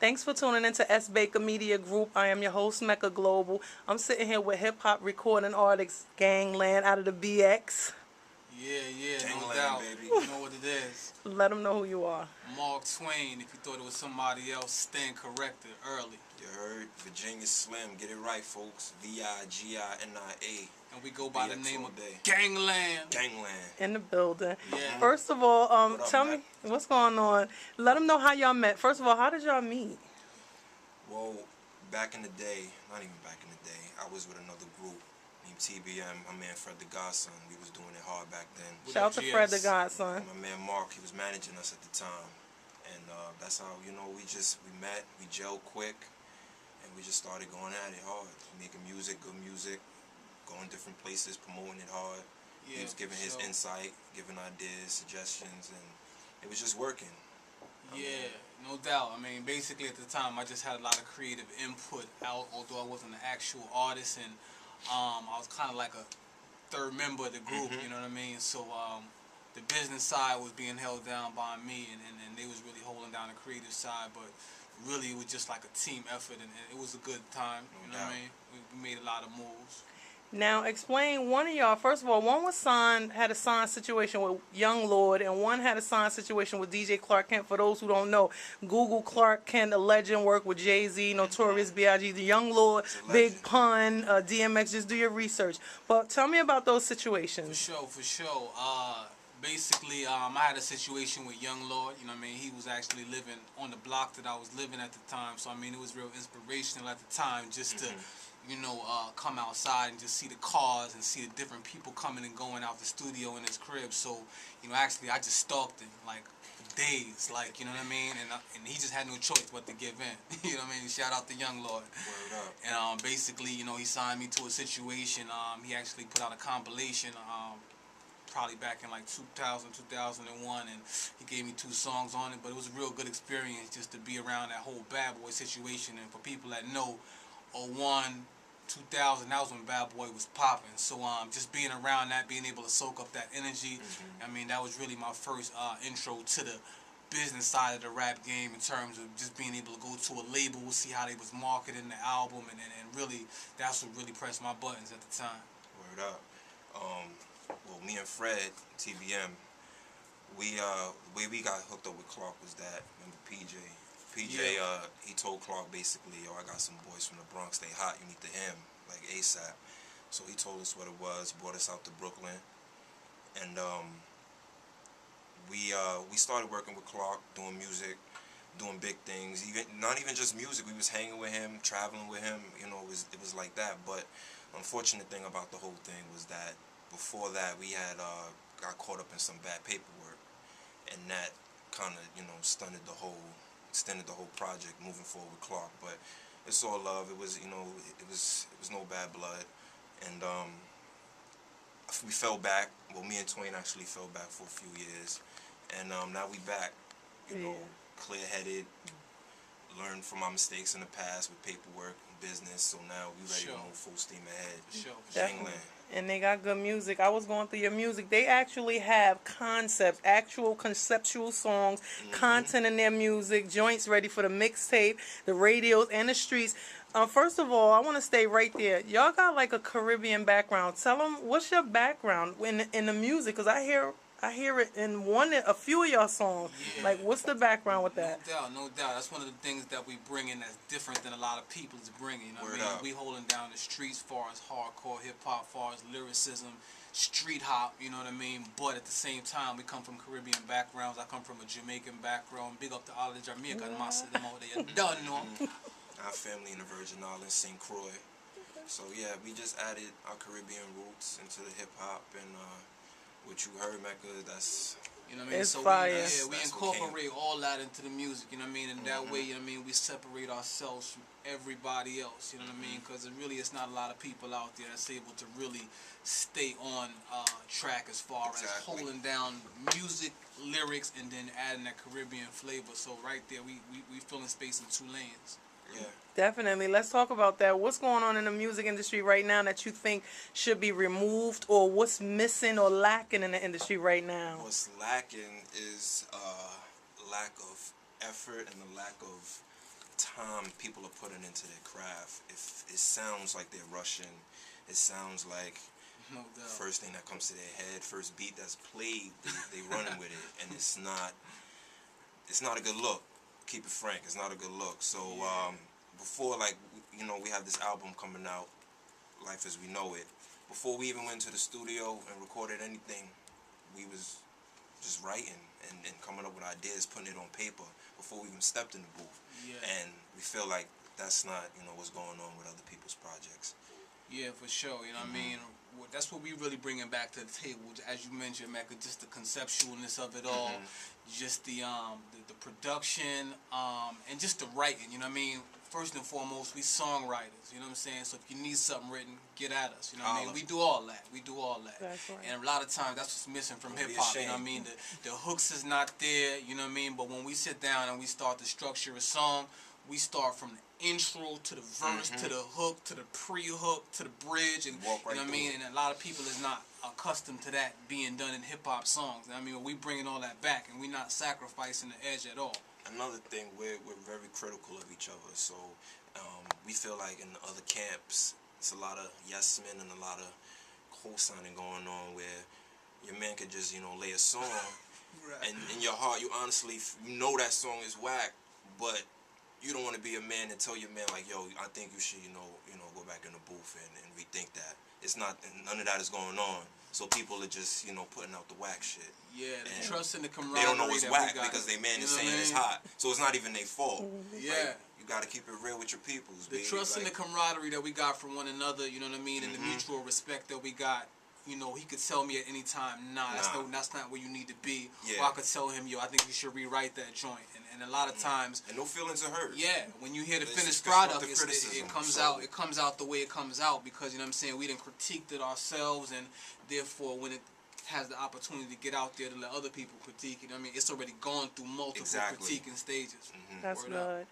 Thanks for tuning into S. Baker Media Group. I am your host, Meccaglobal. I'm sitting here with hip-hop recording artist Gangland out of the BX. Yeah, no Gangland, doubt. baby. You know what it is. Let them know who you are. Mark Twain, if you thought it was somebody else, stand corrected early. You heard? Virginia Slim. Get it right, folks. VIGINIA. And we go by the BX name all of day. Gangland. Gangland. In the building. Yeah. First of all, What up, tell Mac? me what's going on. Let them know how y'all met. First of all, how did y'all meet? Well, back in the day, not even back in the day, I was with another group named TBM. My man Fred the Godson. We was doing it hard back then. Shout out to Fred the Godson. My man Mark, he was managing us at the time. And that's how, we met, we gelled quick, and we just started going at it hard. Making music, good music, going different places, promoting it hard. Yeah, He was giving his insight, giving ideas, suggestions, and it was just working. Yeah, no doubt. I mean, basically at the time, I just had a lot of creative input out, although I wasn't an actual artist, and I was kind of like a third member of the group, you know what I mean? So the business side was being held down by me, and they was really holding down the creative side, but really it was just like a team effort, and it was a good time, you know what I mean? We made a lot of moves. Now, explain one of y'all. First of all, one was had a signed situation with Young Lord, and one had a signed situation with DJ Clark Kent. For those who don't know, Google Clark Kent, a legend, worked with Jay-Z, Notorious B.I.G., the Young Lord, Big Pun, DMX. Just do your research. But tell me about those situations. For sure. Basically, I had a situation with Young Lord. You know what I mean? He was actually living on the block that I was living at the time. So, I mean, it was real inspirational at the time just to, come outside and just see the cars and see the different people coming and going out the studio in his crib. So, actually, I just stalked him, like, for days. Like, you know what I mean? And he just had no choice but to give in. You know what I mean? Shout out to Young Lord. Word up. And basically, he signed me to a situation. He actually put out a compilation probably back in like 2000, 2001, and he gave me 2 songs on it, but it was a real good experience just to be around that whole Bad Boy situation. And for people that know, 01, 2000, that was when Bad Boy was popping. So just being around that, being able to soak up that energy, I mean, that was really my first intro to the business side of the rap game in terms of just being able to go to a label, see how they was marketing the album, and really, that's what really pressed my buttons at the time. Word up. Well, me and Fred, TBM, the way we got hooked up with Clark was that, remember PJ? He told Clark basically, yo, I got some boys from the Bronx, they hot, you need to him, like ASAP. So he told us what it was, brought us out to Brooklyn, and we started working with Clark, doing music, doing big things. Not even just music, we was hanging with him, traveling with him, it was like that. But unfortunate thing about the whole thing was that before that we had got caught up in some bad paperwork, and that kind of extended the whole project moving forward with Clark. But it's all love. It was it was no bad blood, and we fell back. Well, me and Twain actually fell back for a few years, and now we back. Clear-headed. Learned from my mistakes in the past with paperwork and business, so now we ready to move full steam ahead. Definitely. And they got good music. I was going through your music. They actually have actual conceptual songs, content in their music, joints ready for the mixtape, the radios, and the streets. First of all, I want to stay right there. Y'all got like a Caribbean background. Tell them, what's your background in the music? Because I hear it in a few of y'all songs. Yeah. Like, what's the background with that? No doubt. That's one of the things that we bring in that's different than a lot of people is bringing. You know what I mean? We holding down the streets as far as hardcore hip-hop, as far as lyricism, street hop, you know what I mean? But at the same time, we come from Caribbean backgrounds. I come from a Jamaican background. Big up to all the Jamaican massive them out there. Done, no? Our family in the Virgin Islands, St. Croix. So yeah, we just added our Caribbean roots into the hip-hop, and what you heard, Mecca, that's... You know what I mean? It's so fire. we incorporate all that into the music, you know what I mean? And that way, you know what I mean, we separate ourselves from everybody else, you know what I mean? Because it's not a lot of people out there that's able to really stay on track as far as holding down music, lyrics, and then adding that Caribbean flavor. So right there, we filling space in 2 lanes. Yeah. Definitely. Let's talk about that. What's going on in the music industry right now that you think should be removed, or what's missing or lacking in the industry right now? What's lacking is lack of effort and the lack of time people are putting into their craft. If it sounds like they're rushing, it sounds like No doubt. first thing that comes to their head, first beat that's played, they running with it, and it's not a good look. Keep it frank, it's not a good look. So before, like, you know, we have this album coming out, Life as We Know It. Before we even went to the studio and recorded anything, we was just writing and coming up with ideas, putting it on paper before we even stepped in the booth. Yeah. And we feel like that's not, you know, what's going on with other people's projects. Yeah, for sure. You know what I mean? That's what we really bringing back to the table. As you mentioned, Mecca, just the conceptualness of it all, just the production, and just the writing. You know what I mean? First and foremost, we songwriters. You know what I'm saying? So if you need something written, get at us. You know what I mean? We do all that. We do all that. That's right. And a lot of times, that's what's missing from Don't be hip hop. You know what I ashamed. mean? The hooks is not there. You know what I mean? But when we sit down and we start to structure a song, we start from the intro to the verse to the hook to the pre-hook to the bridge, and Walk right you know what I through mean. it. And a lot of people is not accustomed to that being done in hip hop songs. I mean, we bringing all that back, and we not sacrificing the edge at all. Another thing, we're very critical of each other. So we feel like in the other camps, it's a lot of yes men and a lot of co-signing going on, where your man could just, you know, lay a song, and in your heart, you honestly you know that song is whack, but you don't want to be a man and tell your man, like, yo, I think you should, you know, go back in the booth and rethink that. It's not, none of that is going on. So people are just, you know, putting out the whack shit. Yeah, the And trust and the camaraderie. they don't know it's that whack we got, because they man you is know what saying I it's mean? hot. So it's not even their fault. Yeah. Like, you got to keep it real with your peoples. The baby. trust and Like, the camaraderie that we got from one another, you know what I mean, and the mutual respect that we got. You know, he could tell me at any time, that's not where you need to be. Yeah. Or I could tell him, yo, I think you should rewrite that joint. And a lot of times, and no feelings are hurt. yeah, when you hear the It's finished just product, constructive criticism, it comes out the way it comes out, because, you know what I'm saying, we done critiqued it ourselves, and therefore when it has the opportunity to get out there to let other people critique it, I mean, it's already gone through multiple Exactly. critiquing stages. That's Word good. up.